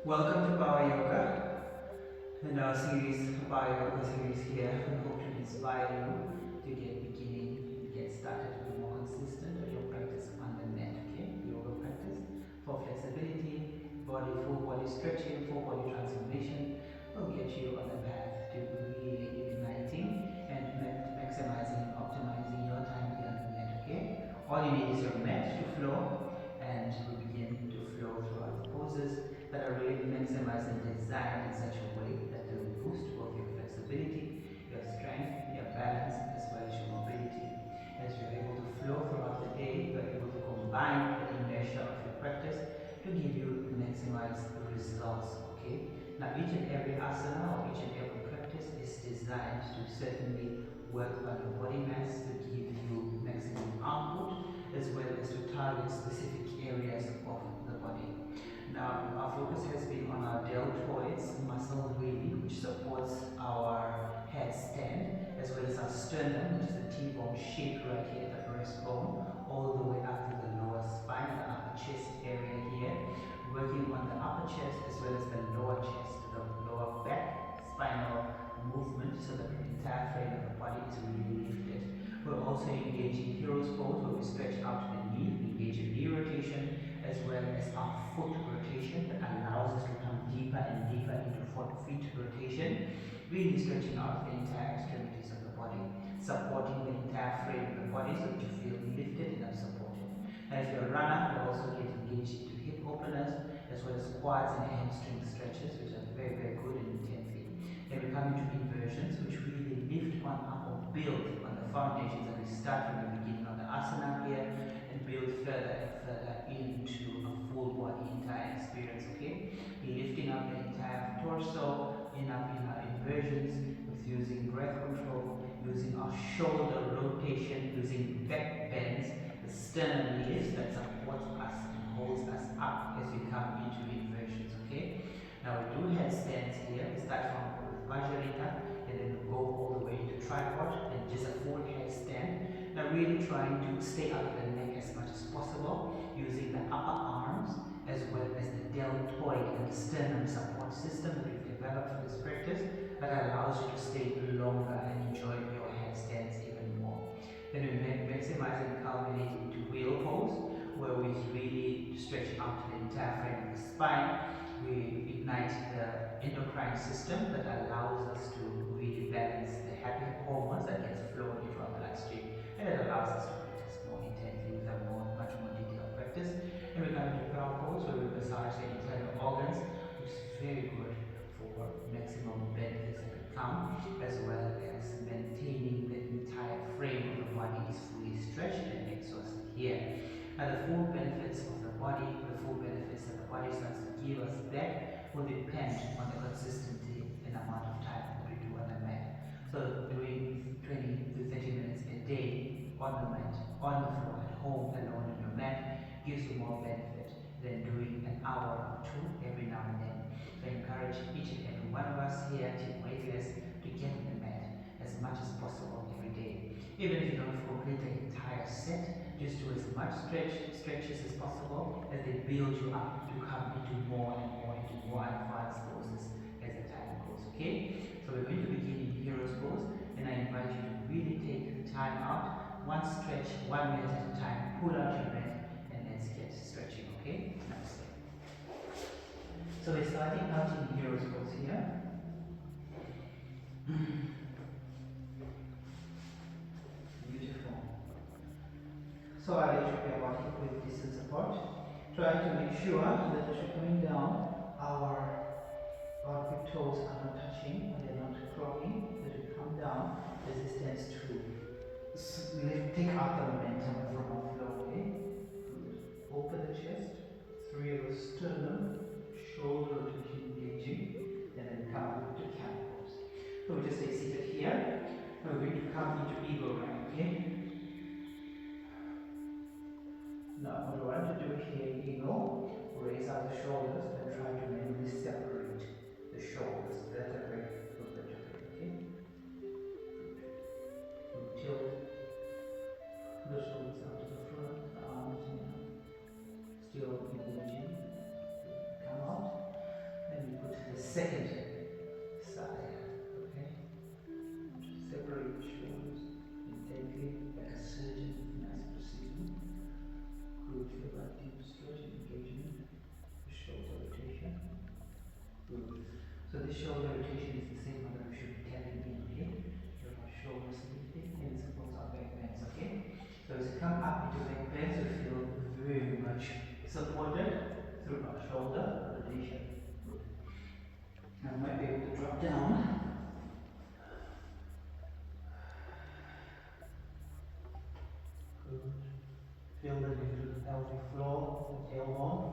Welcome to Power Yoga and our series, Power Yoga series here. We hope to inspire you to get started to be more consistent with your practice on the mat, okay? Yoga practice for flexibility, full body stretching, full body transformation will get you on the path to really igniting and maximizing, optimizing your time here on the mat, okay? All you need is your mat to flow, and we begin to flow throughout the poses that are really maximized and designed in such a way that they will boost both your flexibility, your strength, your balance, as well as your mobility. As you're able to flow throughout the day, you're able to combine the inertia of your practice to give you maximized results, okay? Now each and every asana or each and every practice is designed to certainly work on your body mass to give you maximum output, as well as to target specific areas of the body. Now, our focus has been on our deltoids muscle really, which supports our headstand, as well as our sternum, which is the T-bone shape right here at the breastbone, all the way up to the lower spine, the upper chest area here, working on the upper chest as well as the lower chest, the lower back spinal movement, so that the entire frame of the body is really lifted. We're also engaging hero's pose, where we stretch out the knee, engage in knee rotation, as well as our foot rotation that allows us to come deeper and deeper into feet rotation, really stretching out the entire extremities of the body, supporting the entire frame of the body so that you feel lifted and supported. And if you're a runner, we'll also get engaged into hip openers, as well as quads and hamstring stretches, which are very, very good and intensely. Then we come into inversions, which really lift on up or build on the foundations, and we start from the beginning of the asana here and build further and further into a full body entire experience, okay? Lifting up the entire torso in our inversions with using breath control, using our shoulder rotation, using back bends, the sternum lifts that supports us and holds us up as we come into inversions, okay? Now we do headstands here. We start from Prasarita and then we go all the way to tripod and just a full headstand. Now really trying to stay up the neck as much as possible, using the upper arms as well as the deltoid and the sternum support system that we've developed for this practice that allows you to stay longer and enjoy your headstands even more. Then we maximize and culminate into wheel pose, where we really stretch out the entire frame of the spine. We ignite the endocrine system that allows us to really balance the happy hormones that gets flowed into our bloodstream, and it allows us to practice more intensely with a much more detailed practice. And we come into cow pose, where we massage the internal organs, which is very good for maximum benefits that could come, as well as maintaining the entire frame of the body is fully stretched and exhausted here. Now the full benefits of the body, the full benefits that the body starts to give us back will depend on the consistency and amount of time that we do on the mat. So doing 20 to 30 minutes a day on the mat, on the floor, at home, alone on your mat, gives you more benefit than doing an hour or two every now and then. So I encourage each and every one of us here, Team Weightless, to get on the mat as much as possible every day. Even if you don't complete the entire set, just do as much stretches as possible as they build you up to come into more and more advanced poses as the time goes, okay? So we're going to begin in hero's pose, and I invite you to really take time out, one stretch, 1 minute at a time, pull out your breath, and let's get stretching, okay? Namaste. So we're starting out in hero's pose here. Beautiful. So I'll let you be about hip width distance apart. try to make sure that as we're coming down, our big toes are not touching, they're not clocking. As we come down, resistance to take up the momentum from our floor. Okay? Good. Open the chest, 3 of the sternum, shoulder rotation engaging, and then come up to camel pose. So we just stay seated here. We're going to come into eagle line. Okay? Now, what we want to do here in eagle, raise up the shoulders and try to manually separate the shoulders, vertebrae to vertebrae. Okay? Good. Tilt the shoulders out to the front, the arms in, still engaging. Come out. Then we put the second side. Okay? Separate the shoulders intently, like a surgeon, nice precision. Good, feel that deep stretch and engagement, the shoulder rotation. Good. So this shoulder rotation is the same one that we should be carrying in, okay? So our shoulders lifting and supports our back bends, okay? So as you come up into back bends, you feel very much supported through our shoulder rotation. Good. Now I might be able to drop down. Good. Feel the lift to the pelvic floor, the tailbone.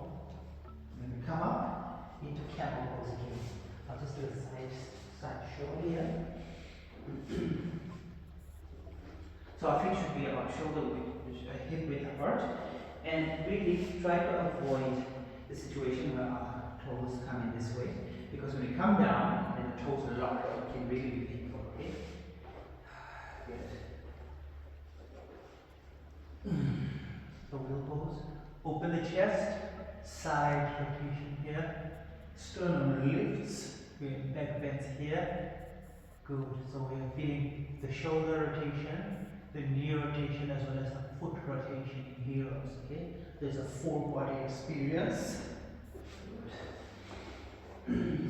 Then we come up into camel pose again. I'll just do a side show here. So our feet should be about shoulder width, hip width apart. And really try to avoid the situation where our toes come in this way. Because when we come down and the toes lock, it can really be painful, okay? Good. So wheel pose. Open the chest, side rotation here. Sternum lifts. We have back bends here. Good. So we are feeling the shoulder rotation, the knee rotation, as well as the foot rotation in heroes. Okay. There's a full body experience. Good.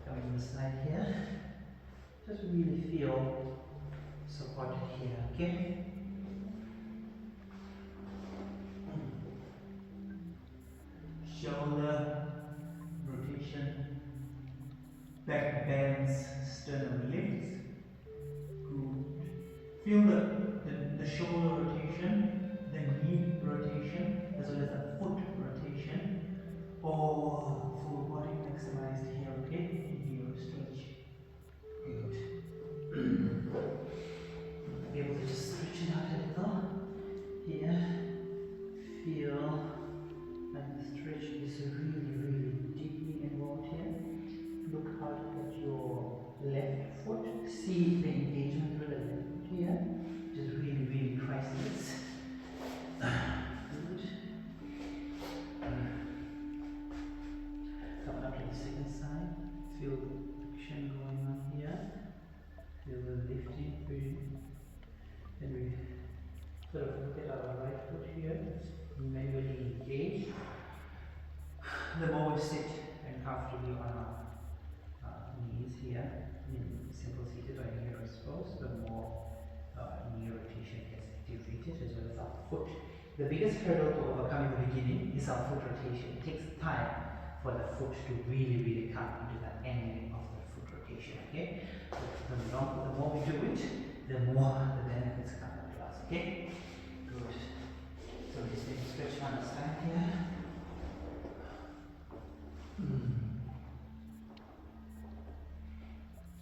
Coming this side here. Just really feel supported here, okay? Shoulder rotation, back bends, sternum lifts. Good. Feel the shoulder rotation, the knee rotation, as well as the foot rotation. All full body maximized here, okay? Here, stretch. Good. Be able to just stretch it out a little. Here, feel like the stretch is really deeply involved here. Look out at your left foot. See the engagement with the left foot here. Just really priceless. Good. Come up to the second side. Feel the action going on here. Feel the lifting, breathing. Then we sort of look at our right foot here. It's manually engaged. The more we sit and comfortably on our knees here, in simple seated or in hero pose, the more knee rotation gets activated, as well as our foot. The biggest hurdle to overcome in the beginning is our foot rotation. It takes time for the foot to really come into that angle of the foot rotation. Okay, so the more we do it, the more the benefits come to us. Okay, good. So just take a stretch on the side here.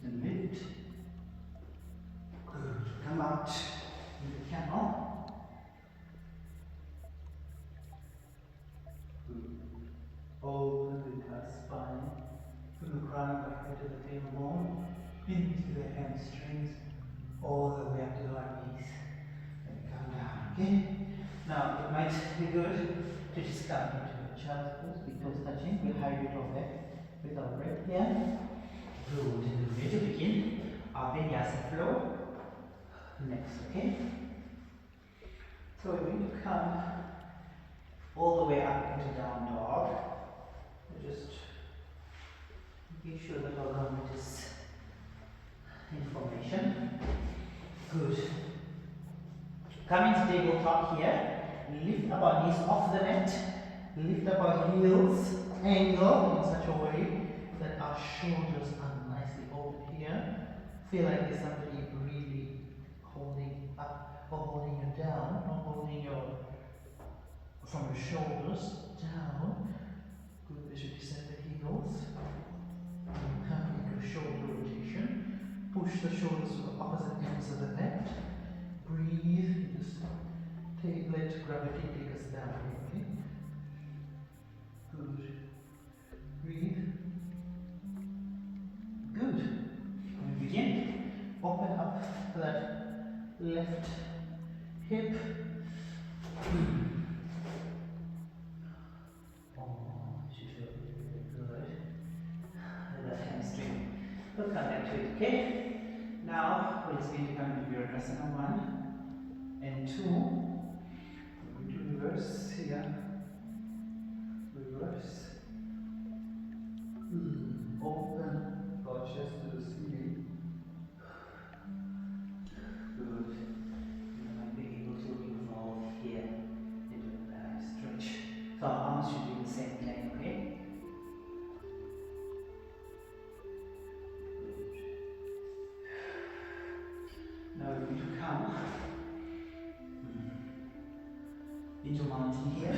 And lift. Good. Come out into camel. Good. Open the entire spine from the crown of the head to the tailbone into the hamstrings, all the way up to the knees, and come down. Okay. Now it might be good to just come into a child's pose, big toes touching. We'll hydrate our back with our breath here. Good. And we're ready to begin our Vinyasa flow next. Okay. So we're going to come all the way up into down dog. Just make sure that our garment is in formation. Good. Come into tabletop here. Lift up our knees off the mat. Lift up our heels. Angle in such a way that our shoulders are nicely open here. Feel like there's somebody really holding up or holding you down, or holding your from your shoulders down. Good, as you descend the heels. Come into a shoulder rotation. Push the shoulders to the opposite ends of the mat. Breathe. Just let gravity take us down. Okay? Good. Breathe. Good. We begin. Open up that left hip. Oh, should feel good. Left hamstring. We'll come back to it, okay? Now we're just going to come into Virasana 1 and 2. We're going to reverse here. Reverse. Open our chest to the ceiling. Good. You might be able to involve here into a nice stretch. So our arms should be the same thing, okay? Now we're going to come into mountain here.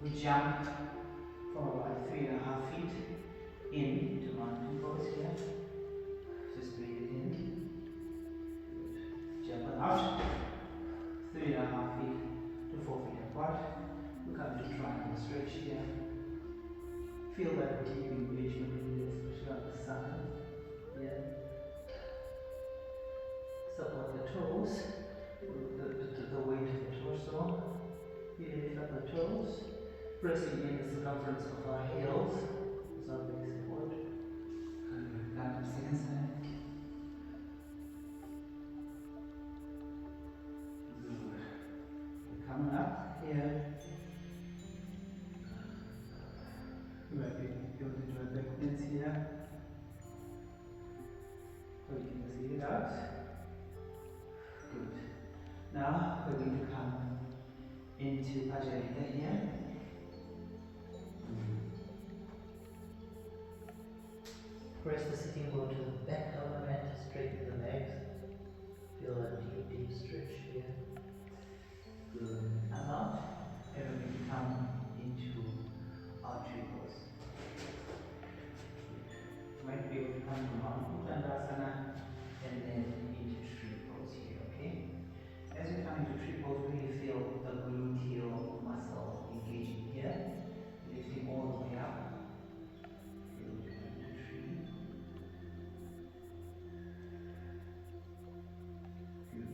We jump from about 3.5 feet into mountain pose here. Just breathe it in. Good. Jump out. 3.5 feet to 4 feet apart. We come to triangle stretch here. Feel that deep engagement in this, especially on the side. Yeah. Support the toes, the weight of the torso. Here, lift up the toes, pressing in the circumference of our heels. It's not big support. Come to second side. Good. Coming up here. You might be going into a backbends here. So you can just leave it out. Good. Now we're going to come into Prasarita here. Press the sitting bone to the back of the mat, straighten the legs. Feel a deep, deep stretch here. Good. And out. And we're going to come into our triples. You might be able to come to Mountain Dandasana and then into triples here, okay? As you come into triples, really feel the gluteal muscle engaging here, lifting all the way up. Good. Into tree. Good.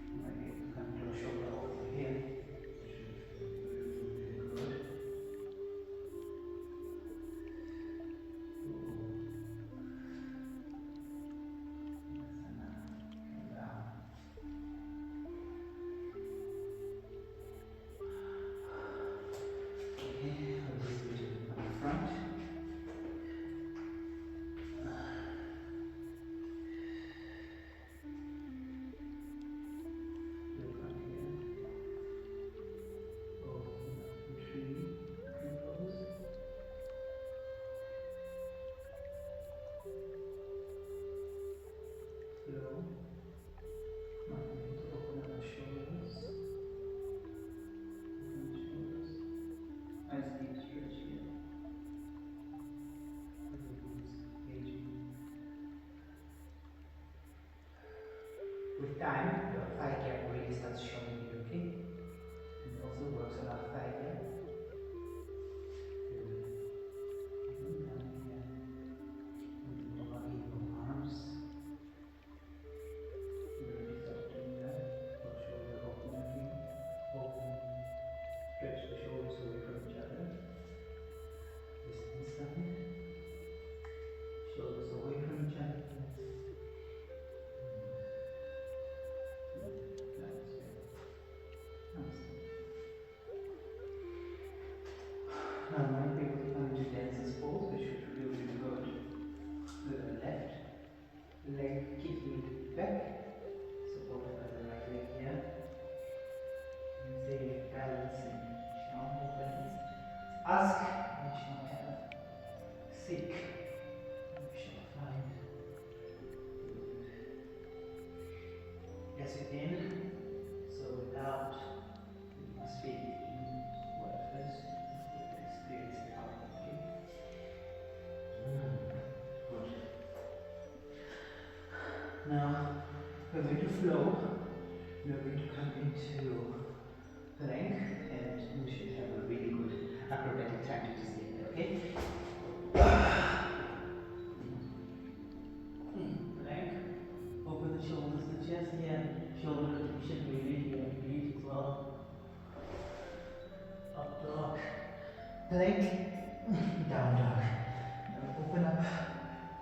You might be able to come to a shoulder over here. Good. With time, your thigh gap really starts showing it, okay? It also works on our thigh gap. Good. Down here. Into our equal arms. You already started doing that. For shoulder open again. Open. Stretch the shoulders away from each other. This side. Shoulders away from each other. Now I might be able to come into dancer's pose, which should feel really good. With the left leg kicking back, Ask, you shall have. Seek, you shall find. As you in, so without, you must speak in word first, experience it out, okay? Good. Now, we're going to flow. We're going to come into plank, and we should have a really good acrobatic time to just get there, okay? Plank. Open the shoulders, the chest here. Shoulder contraction really here. Breathe as well. Up dog. Plank. Down dog. Now open up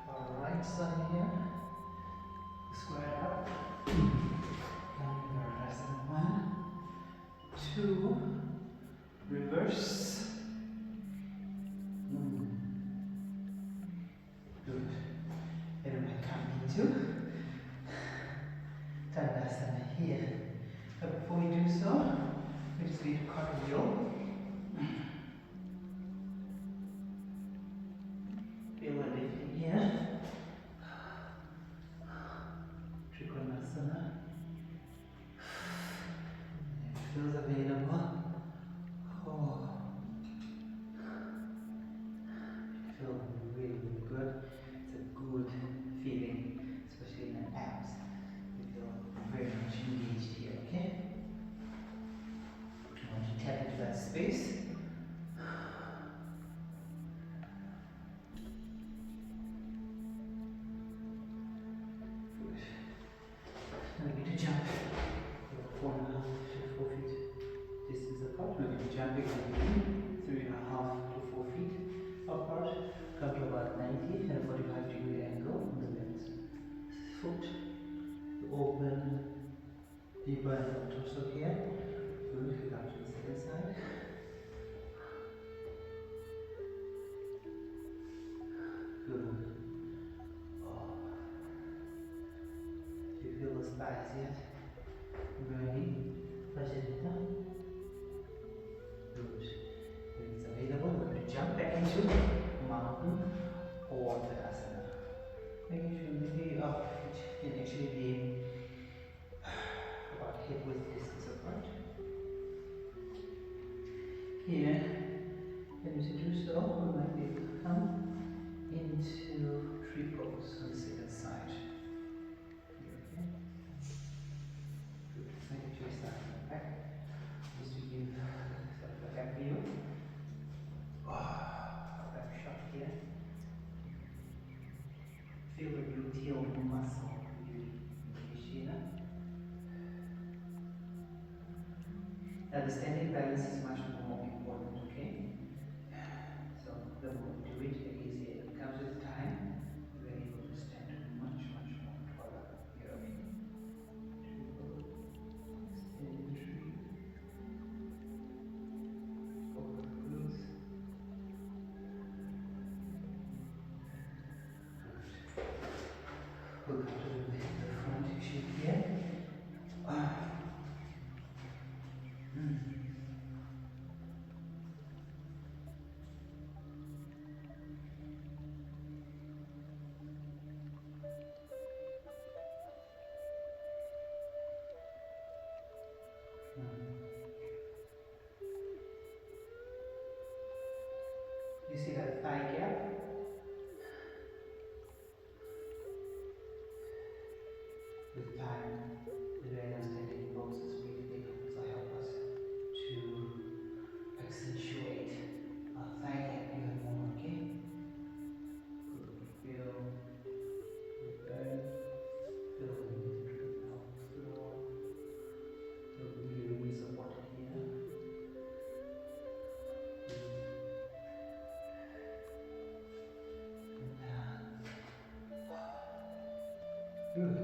our right side here. Square up. Coming Virasana. 1, 2. Reverse. Good. And we might come into Tadasana here. But before we do so, we just need to cardio. Feel a lifting here. Trikonasana. It feels available. Oh. It feels really, really good. It's a good feeling, especially in the abs. You feel very much engaged here, okay? I want you to tap into that space. Good. Now we're going to jump 4.5 to 4 feet distance apart. We're going to jump again 3.5 to 4 feet apart. Come to about 90 and a 45-degree angle on the left foot. Open deeper in the torso here. Good. Come to the second side. Good. Oh. Do you feel those thighs yet? Ready? Prasarita. Good. When it's available, we're going to jump back into mountain or Tadasana. Making sure maybe our feet can actually be about hip width distance apart. Here, and to do so, we might be able to come into tree pose on the second side. Okay. Good. Let's make sure we start from the back. Just to give sort of a back view. Back shot here. Feel the gluteal muscle really engaged here. Now the standing balance is much more important, okay? So the more we do it, the easier it becomes with time. We're able to stand much, much more taller here, okay? Extend the tree. Over the glutes. We'll come to the front shape here. You see that thigh gap? With time, the way I'm standing poses really help us to accentuate our thigh gap even more, okay? Good. Feel the burn, feel the neutral floor, feel really supported here. Good.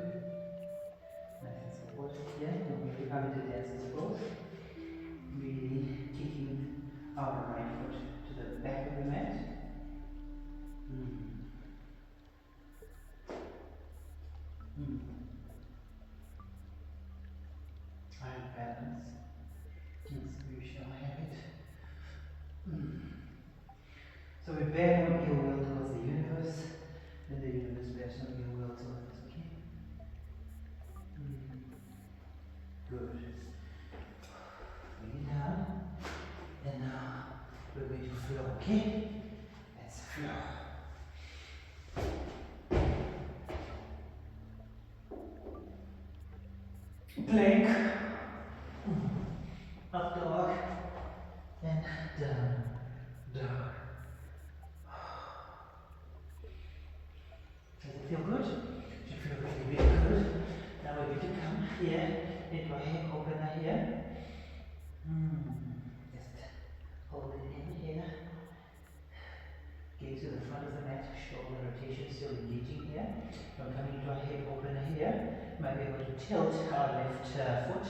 Nice and supported here. And we come into dancer's pose. Really kicking our right foot to the back of the mat. Iron balance. Yes, we shall have it. okay? Let's flow. Plank, up dog, and down, dog. Does it feel good? Should feel really, really good. Now we're going to come here into a hip opener here. Just hold it in here. Gaze to the front of the mat, shoulder rotation still engaging here. We're coming to a hip opener here. Might be able to tilt our left foot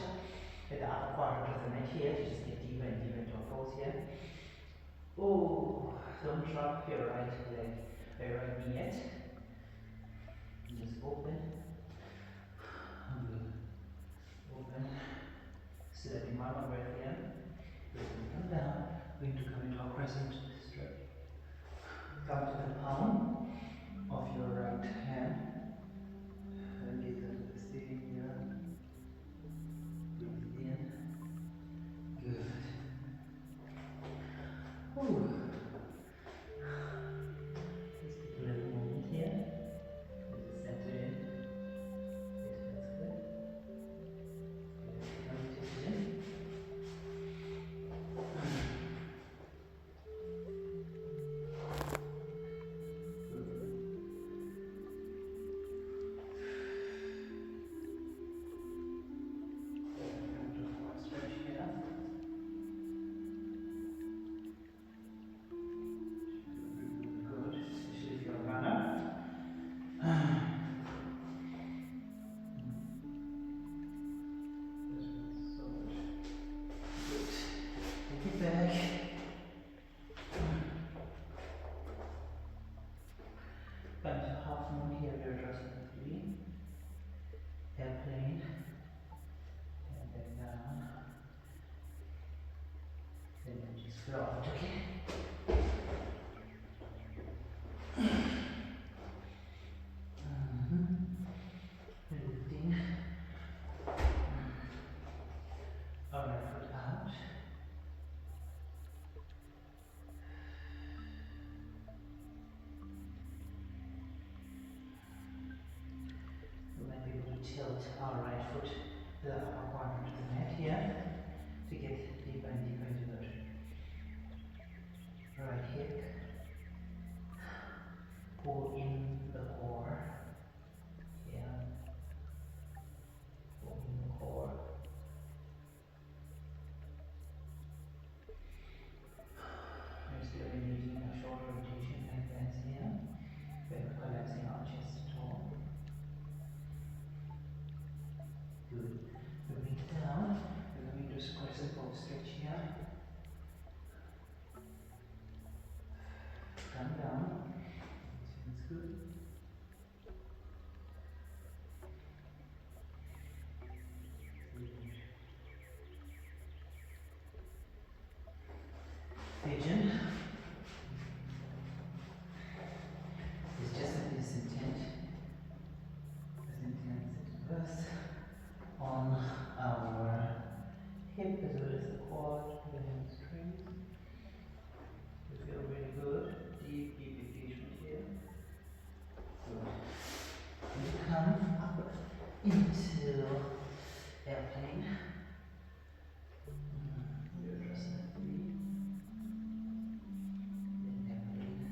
at the upper quadrant of the mat here to just get deeper and deeper into our pose here. Oh, don't drop your right leg, your right knee yet. Just open. Good. Open. Still having one more breath here. We're going to come down. We're going to come into our crescent stretch. Come to the palm of your right hand. And gaze into the ceiling here. Breathe in. Good. Ooh. Just take a little moment here. Just center in. It feels good. Good. Just in. Airplane, and then down, then just flow out, okay? Lifting, our right foot out, we might be able to tilt our right foot to the upper quadrant of the mat here to get deeper and deeper into the right hip. Pull in the core. Yeah. Pull in the core. We're still engaging our shoulder rotation and bends here. We're collapsing our chest tall. Good. Moving down, we're going to crescent pose stretch here. Come down. This feels good. Pigeon is just at this intent. As intent to rest on our hip as well as the quad, the hamstrings. We feel really good. Deep, deep engagement here. Good. We come up into airplane. We address the three. Then airplane.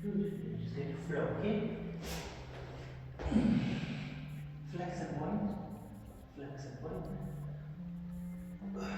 Good. We're just going to flow, okay? Flex and point. Flex and point. Good.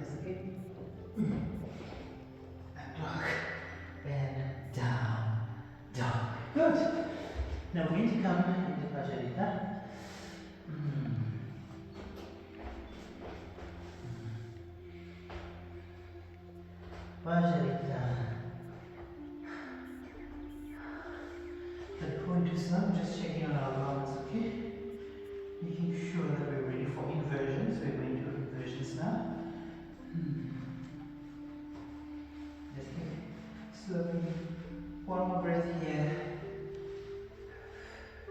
this, okay? And rock, and down, dog. Good. Now we're going to come into Prasarita. Prasarita. Before we do some, just checking on our balance, okay? Making sure that we're ready for inversions. We're going to do inversions now. Just take slowly one more breath here.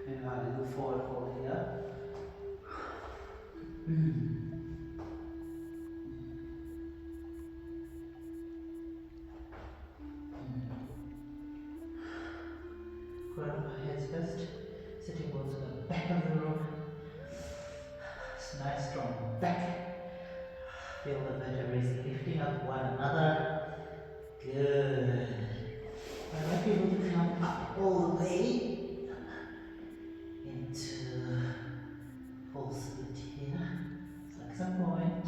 And a little forward fold here. Put up my heads first, sitting bones on the back of the room. It's nice strong back. Feel the vertebrae lifting up one another. Good. I might be able to come up all the way into full split here. Flex and point,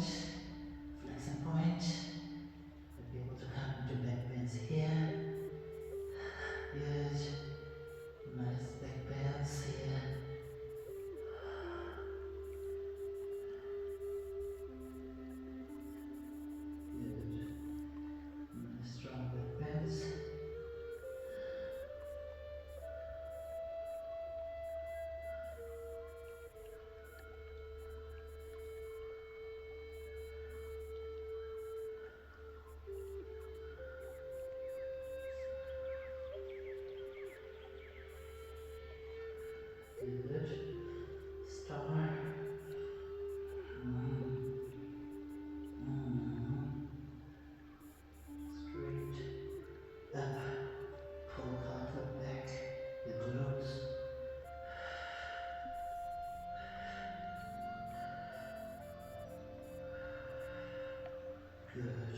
flex and point. Might be able to come into backbends here. Good. Nice backbends here. Good. Nice strong backbends. Good. Star. Straight up. Pull counter back. The glutes. Good.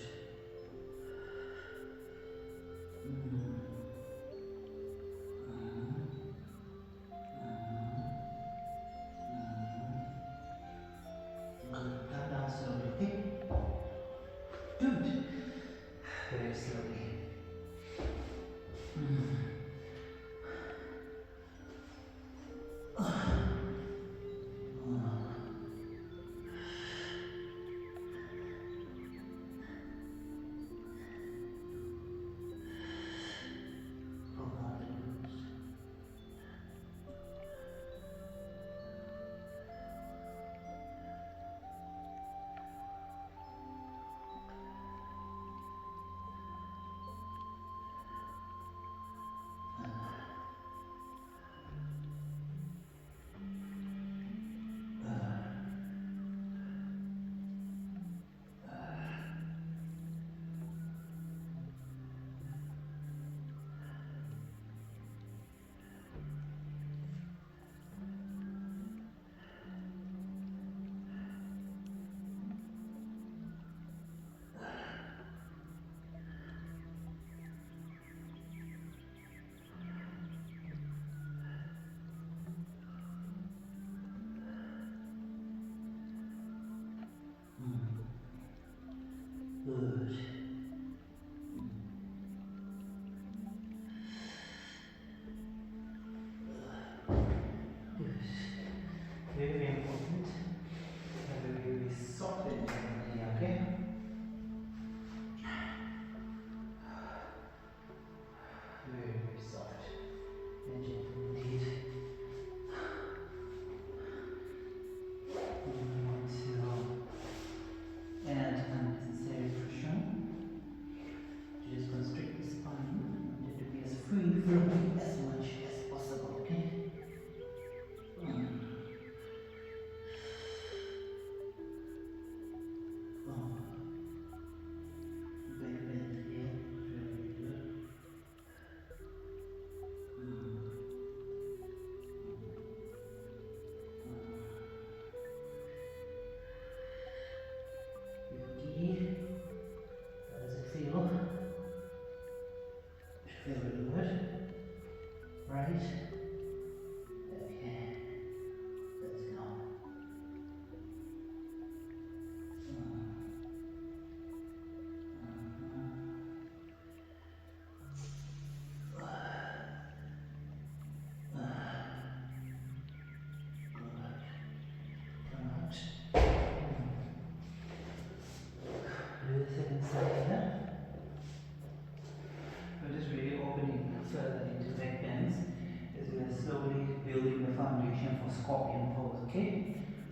scorpion pose, okay?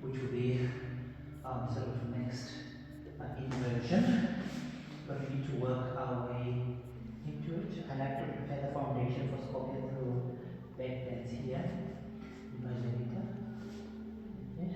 Which will be sort of next inversion. But we need to work our way into it. I like to prepare the foundation for scorpion through backbends here. Prasarita. Okay.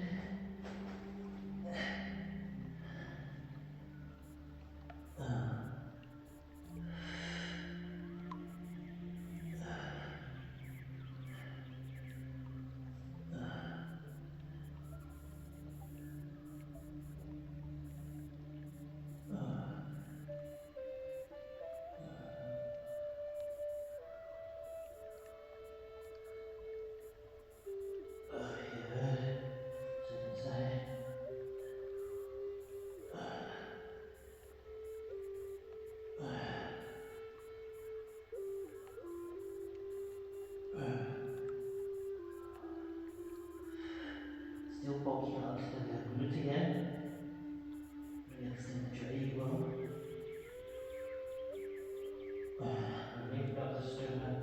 Still poking out the glute again. Relaxing the triangle. Lift up the sternum,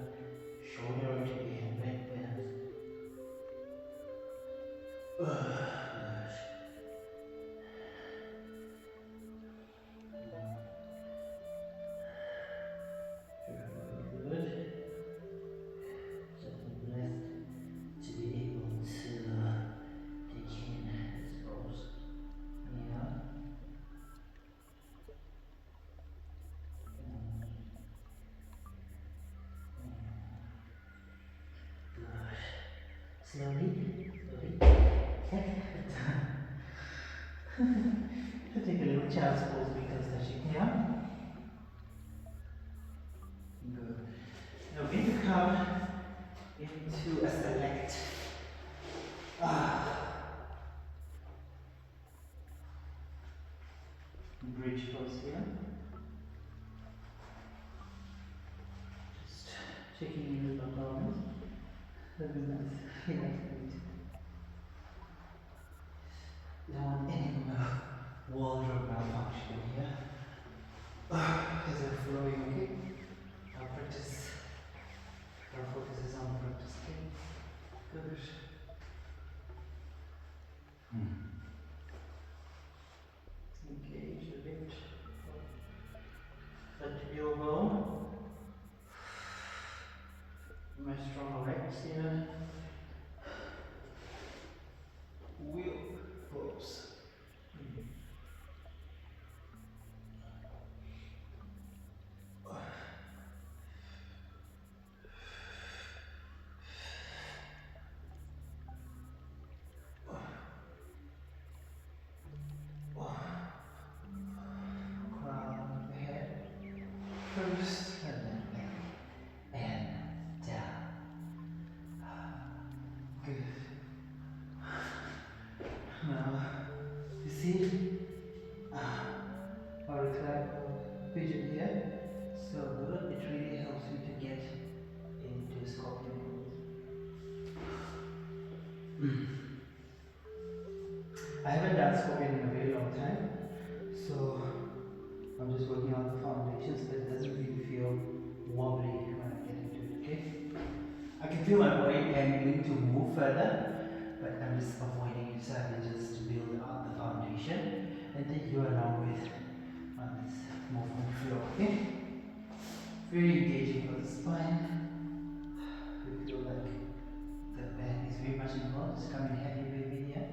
shoulder onto the hand, back bend. Good. So I'm blessed to be able to take in this pose. Yeah. Good. Slowly. Okay. Take a little child's pose because touching here. Good. Now we're going to come into a select bridge pose here. Just checking in with my arms. That'd be nice. Yeah, great. Don't want any wardrobe malfunction here. Is it flowing okay? Our practice, our focus is on practice, okay? Good. Engage a bit. Let the elbow. My strong legs here. Wheel pose. Crown the head first and then back and down. Good. Now, you see our recline pigeon here. So good. It really helps you to get into scorpion pose. I haven't done scorpion in a very long time, so I'm just working on the foundations, but it doesn't really feel wobbly when I get into it, okay? I can feel my body angling to move further, but I'm just avoiding it so I can just build out the foundation and take you along with this movement flow, okay? Very engaging for the spine. We feel like the back is very much involved. It's coming heavy baby here.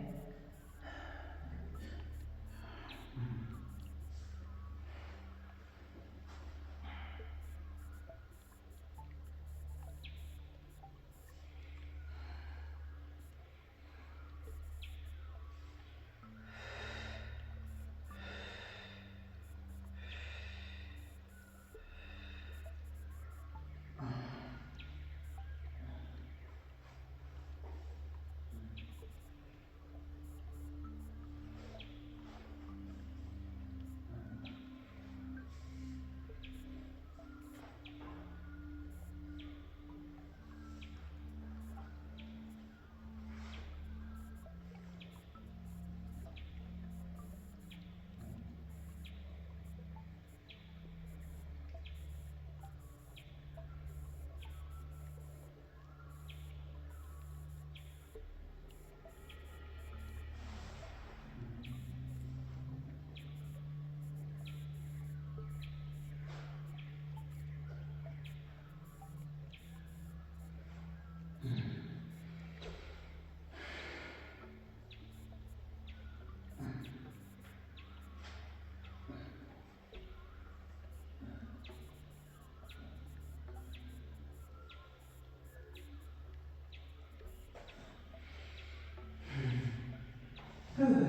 Good.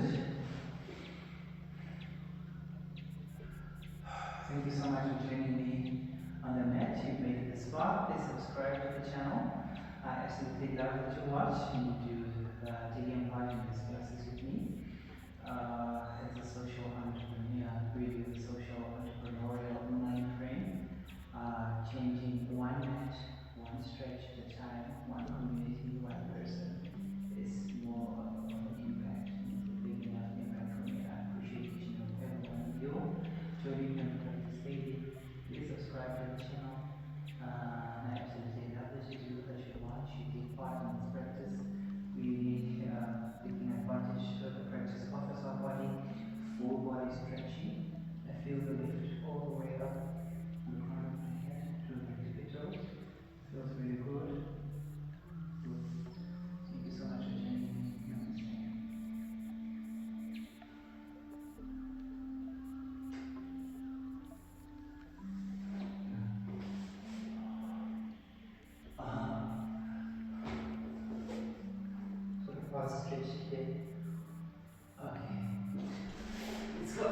Thank you so much for joining me on the mat. You've made it this far. Please subscribe to the channel. I absolutely love what you watch and you taking part in these classes with me. As a social entrepreneur, really a social entrepreneurial mind frame, changing one mat, one stretch at a time, one community, one person is more of an impact, a big enough impact for me. I appreciate each and every one of you joining me on the practice daily. Please subscribe to the channel. I absolutely love that you do, that you watch, you take part in this practice. Really taking advantage of the practice offers our body full body stretching. I feel the lift all the way up from the crown of my head to my tippy toes. Feels really good. Good. Thank you so much for joining me. Namaste. So the fast stretch here. Okay. Let's go.